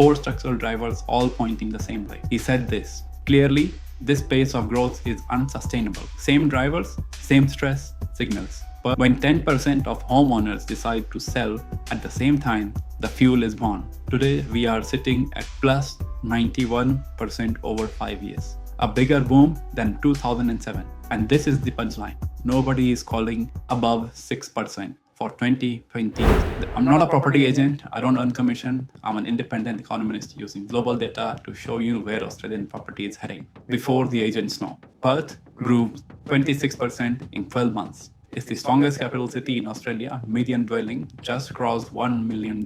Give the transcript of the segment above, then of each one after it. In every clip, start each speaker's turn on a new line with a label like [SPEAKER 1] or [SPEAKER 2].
[SPEAKER 1] Four structural drivers all pointing the same way. He said this clearly: this pace of growth is unsustainable. Same drivers, same stress signals. But when 10% of homeowners decide to sell at the same time, the fuel is gone. Today, we are sitting at plus 91% over 5 years. A bigger boom than 2007. And this is the punchline. Nobody is calling above 6% for 2020. I'm not a property agent. I don't earn commission. I'm an independent economist using global data to show you where Australian property is heading before the agents know. Perth grew 26% in 12 months. It's the strongest capital city in Australia. Median dwelling just crossed $1 million.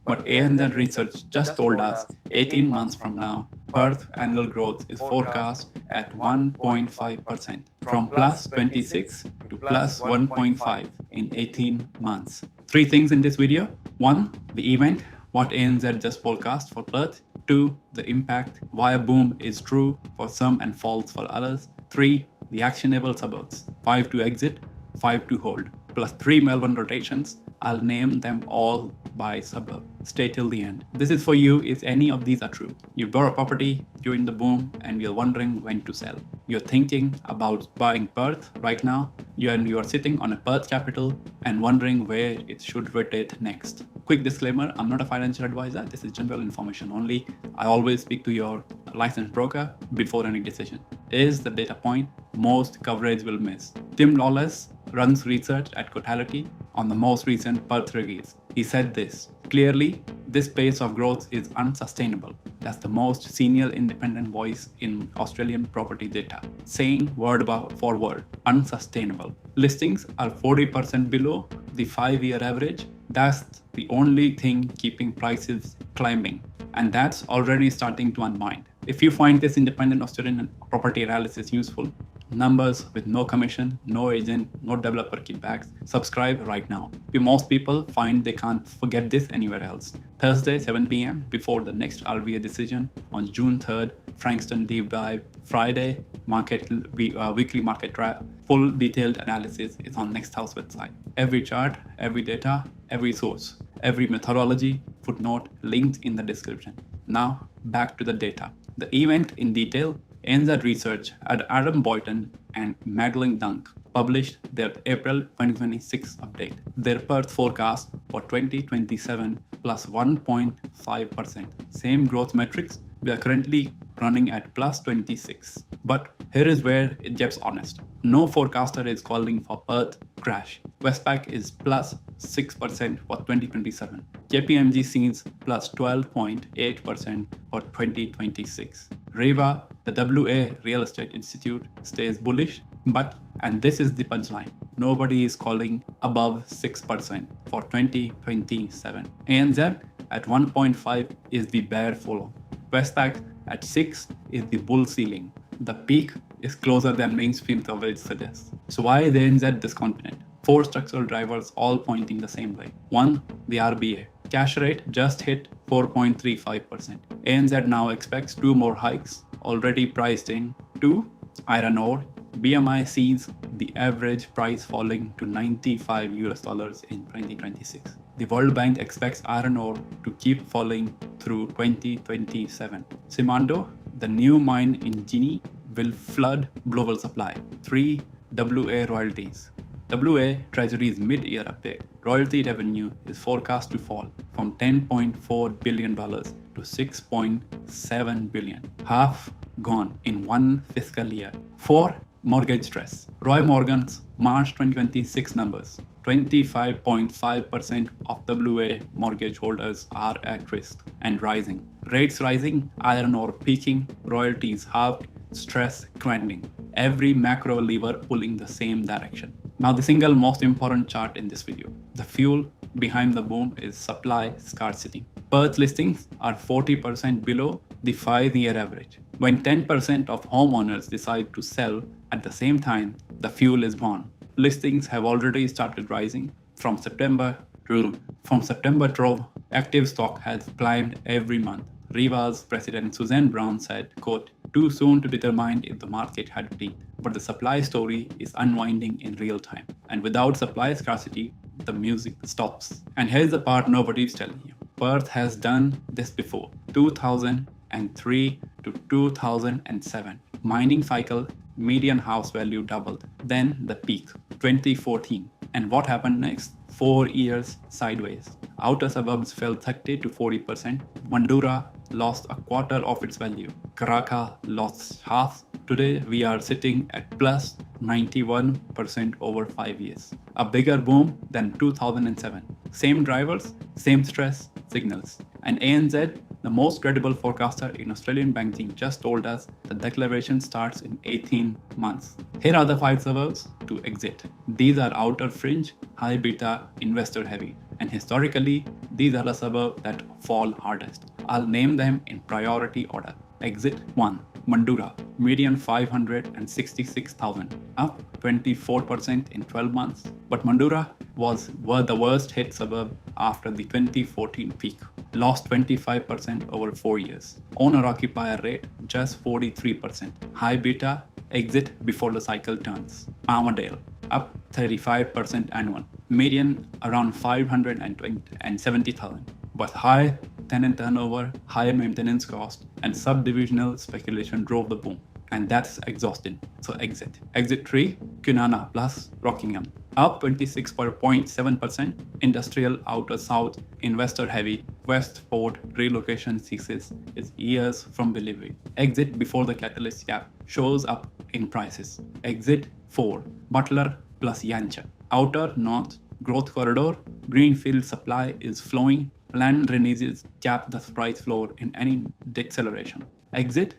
[SPEAKER 1] But ANZ research just told us 18 months from now, Perth annual growth is forecast at 1.5%, from plus 26 to plus 1.5 in 18 months. Three things in this video. One, the event, what ANZ just forecast for Perth. Two, the impact, why a boom is true for some and false for others. Three, the actionable suburbs, 5 to exit, 5 to hold, plus 3 Melbourne rotations. I'll name them all by suburb. Stay till the end. This is for you if any of these are true. You bought a property during the boom and you're wondering when to sell. You're thinking about buying Perth right now. You are sitting on a Perth capital and wondering where it should rotate next. Quick disclaimer, I'm not a financial advisor. This is general information only. I always speak to your licensed broker before any decision. Is the data point most coverage will miss? Tim Lawless runs research at Totality on the most recent Perth release. He said this clearly: this pace of growth is unsustainable. That's the most senior independent voice in Australian property data, saying word for word, unsustainable. Listings are 40% below the 5-year average. That's the only thing keeping prices climbing, and that's already starting to unwind. If you find this independent Australian property analysis useful, numbers with no commission, no agent, no developer kickbacks, subscribe right now. Most people find they can't forget this anywhere else. Thursday, 7 p.m. before the next REIWA decision on June 3rd, Frankston deep dive. Friday, weekly market trial. Full detailed analysis is on Next House website. Every chart, every data, every source, every methodology, footnote linked in the description. Now, back to the data. The event in detail. ANZ Research at Adam Boyton and Magdalene Dunk published their April 2026 update. Their Perth forecast for 2027 plus 1.5%. Same growth metrics. We are currently running at plus 26. But here is where it gets honest. No forecaster is calling for Perth crash. Westpac is plus 6% for 2027. KPMG sees plus 12.8% for 2026. REIWA, the WA Real Estate Institute, stays bullish, but, and this is the punchline, nobody is calling above 6% for 2027. ANZ at 1.5 is the bear follow. Westpac at 6 is the bull ceiling. The peak is closer than mainstream coverage suggests. So why is ANZ this confident? Four structural drivers all pointing the same way. One, the RBA. Cash rate just hit 4.35%. ANZ now expects 2 more hikes, already priced in. 2, iron ore. BMI sees the average price falling to $95 in 2026. The World Bank expects iron ore to keep falling through 2027. Simandou, the new mine in Guinea, will flood global supply. 3, WA royalties. WA Treasury's mid-year update. Royalty revenue is forecast to fall from $10.4 billion to $6.7 billion. Half gone in one fiscal year. 4, mortgage stress. Roy Morgan's March 2026 numbers. 25.5% of WA mortgage holders are at risk and rising. Rates rising, iron ore peaking, royalties halved, stress grinding. Every macro lever pulling the same direction. Now the single most important chart in this video. The fuel behind the boom is supply scarcity. Perth listings are 40% below the 5-year average. When 10% of homeowners decide to sell at the same time, the fuel is gone. Listings have already started rising. From September 12, active stock has climbed every month. REIWA's president Suzanne Brown said, quote, "Too soon to determine if the market had peaked, but the supply story is unwinding in real time. And without supply scarcity, the music stops." And here's the part nobody's telling you. Perth has done this before. 2003 to 2007. Mining cycle, median house value doubled. Then the peak, 2014. And what happened next? 4 years sideways. Outer suburbs fell 30 to 40%. Mandurah lost a quarter of its value. Karaka lost half. Today we are sitting at plus 91% over 5 years. A bigger boom than 2007. Same drivers, same stress signals. And ANZ, the most credible forecaster in Australian banking, just told us the deceleration starts in 18 months. Here are the 5 suburbs to exit. These are outer fringe, high beta, investor heavy. And historically, these are the suburbs that fall hardest. I'll name them in priority order. Exit 1. Mandurah, median 566,000, up 24% in 12 months. But Mandurah was the worst hit suburb after the 2014 peak. Lost 25% over 4 years. Owner-occupier rate just 43%. High beta, exit before the cycle turns. Armadale, up 35% annual. Median around 570,000. But high tenant turnover, high maintenance cost, and subdivisional speculation drove the boom. And that's exhausting. So exit. Exit 3, Kunana plus Rockingham. Up 26.7%. Industrial outer south, investor heavy. Westport relocation thesis is years from delivery. Exit before the catalyst gap shows up in prices. Exit 4, Butler plus Yancha. Outer north, growth corridor, greenfield supply is flowing. Land releases cap the price floor in any deceleration. Exit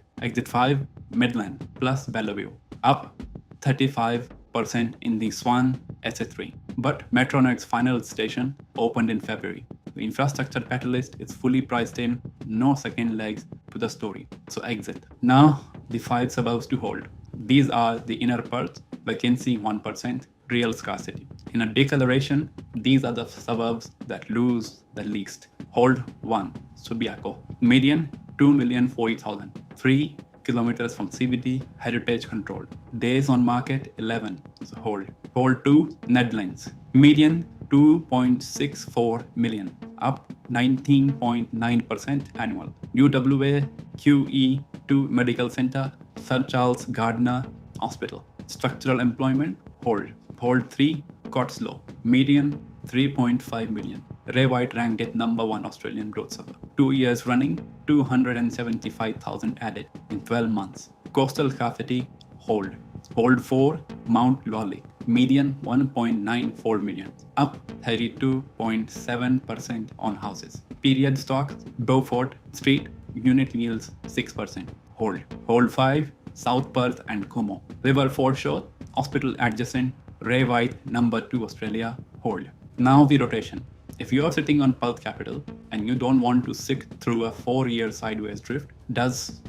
[SPEAKER 1] 5, Midland plus Bellevue, up 35% in the Swan SA3. But Metronet's final station opened in February. The infrastructure catalyst is fully priced in, no second legs to the story. So exit. Now the 5 suburbs to hold. These are the inner Perth, vacancy 1%, real scarcity. In a deceleration, these are the suburbs that lose the least. Hold 1, Subiaco. Median 2,040,000. 3 kilometers from CBD, heritage controlled. Days on market 11, so hold. Hold 2, Nedlands. Median 2.64 million, up 19.9% annual. UWA QE2 Medical Center, Sir Charles Gardner Hospital. Structural employment, hold. Hold 3, Cotslow. Median 3.5 million. Ray White ranked it number 1 Australian growth suburb. 2 years running, 275,000 added in 12 months. Coastal scarcity, hold. Hold 4, Mount Lawley. Median 1.94 million, up 32.7% on houses. Period stocks, Beaufort Street, unit yields 6%. Hold. Hold 5, South Perth and Como. River Foreshore, hospital adjacent, Ray White number 2 Australia, hold. Now the rotation. If you are sitting on Perth capital and you don't want to sit through a 4-year sideways drift,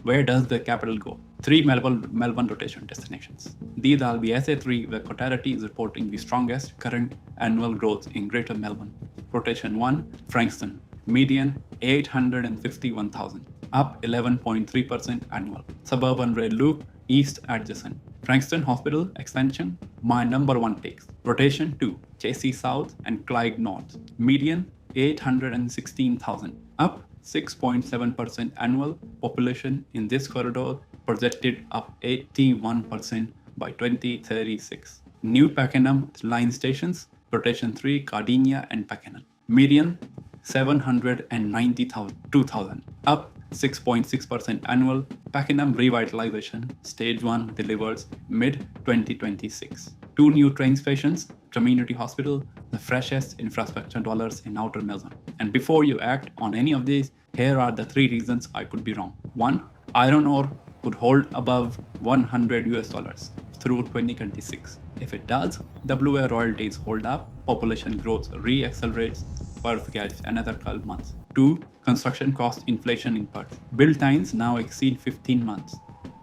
[SPEAKER 1] where does the capital go? 3 Melbourne rotation destinations. These are the SA3 where Cotality is reporting the strongest current annual growth in Greater Melbourne. Rotation 1, Frankston. Median 851,000, up 11.3% annual. Suburban Rail Loop, East adjacent. Frankston Hospital expansion, my number 1 takes. Rotation 2, Chasey South and Clyde North. Median 816,000, up 6.7% annual. Population in this corridor projected up 81% by 2036. New Pakenham line stations, rotation 3, Cardinia and Pakenham. Median 792,000, up 6.6% annual. Pakenham revitalization, stage 1 delivers mid-2026. 2 new train stations, community hospital, the freshest infrastructure dollars in outer Melbourne. And before you act on any of these, here are the 3 reasons I could be wrong. 1, iron ore could hold above $100 through 2026. If it does, WA royalties hold up, population growth re-accelerates, Perth gets another 12 months. 2, construction cost inflation in Perth. Build times now exceed 15 months.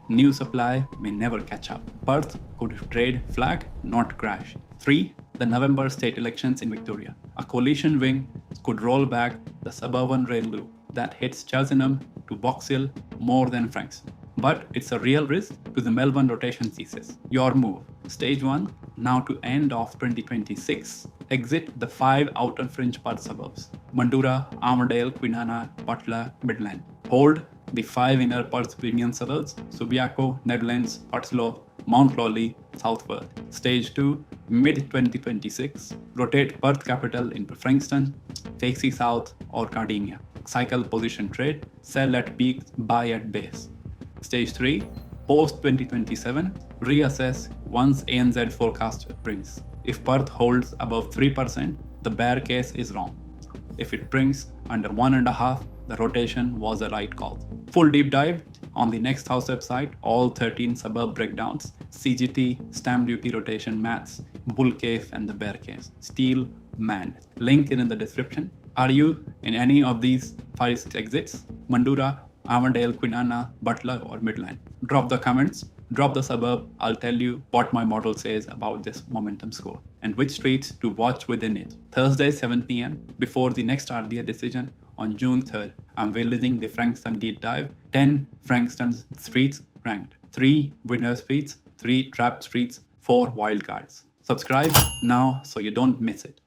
[SPEAKER 1] New supply may never catch up. Perth could trade flag, not crash. 3, the November state elections in Victoria. A coalition wing could roll back the suburban rail loop that hits Cheltenham to Box Hill more than Frankston. But it's a real risk to the Melbourne rotation thesis. Your move. Stage 1, Now to end of 2026, exit the 5 outer fringe Perth suburbs: Mandurah, Armadale, Kwinana, Butler, Midland. Hold the 5 inner Perth premium suburbs: Subiaco, Nedlands, Pudslow, Mount Lawley, South Perth. Stage 2, mid-2026, rotate Perth capital into Frankston, Takesy South or Cardinia. Cycle position trade, sell at peak, buy at base. Stage 3, post-2027, reassess once ANZ forecast brings. If Perth holds above 3%, the bear case is wrong. If it brings under 1.5%, the rotation was the right call. Full deep dive on the next house website, all 13 suburb breakdowns, CGT, stamp duty rotation maths, bull case and the bear case. Steel man. Link in the description. Are you in any of these 5 exits? Mandurah, Armadale, Kwinana, Butler or Midland? Drop the comments, drop the suburb. I'll tell you what my model says about this momentum score and which streets to watch within it. Thursday 7 p.m. before the next RDA decision on June 3rd, I'm releasing the Frankston deep dive. 10 Frankston streets ranked, 3 winner streets, 3 trap streets, 4 wildcards. Subscribe now so you don't miss it.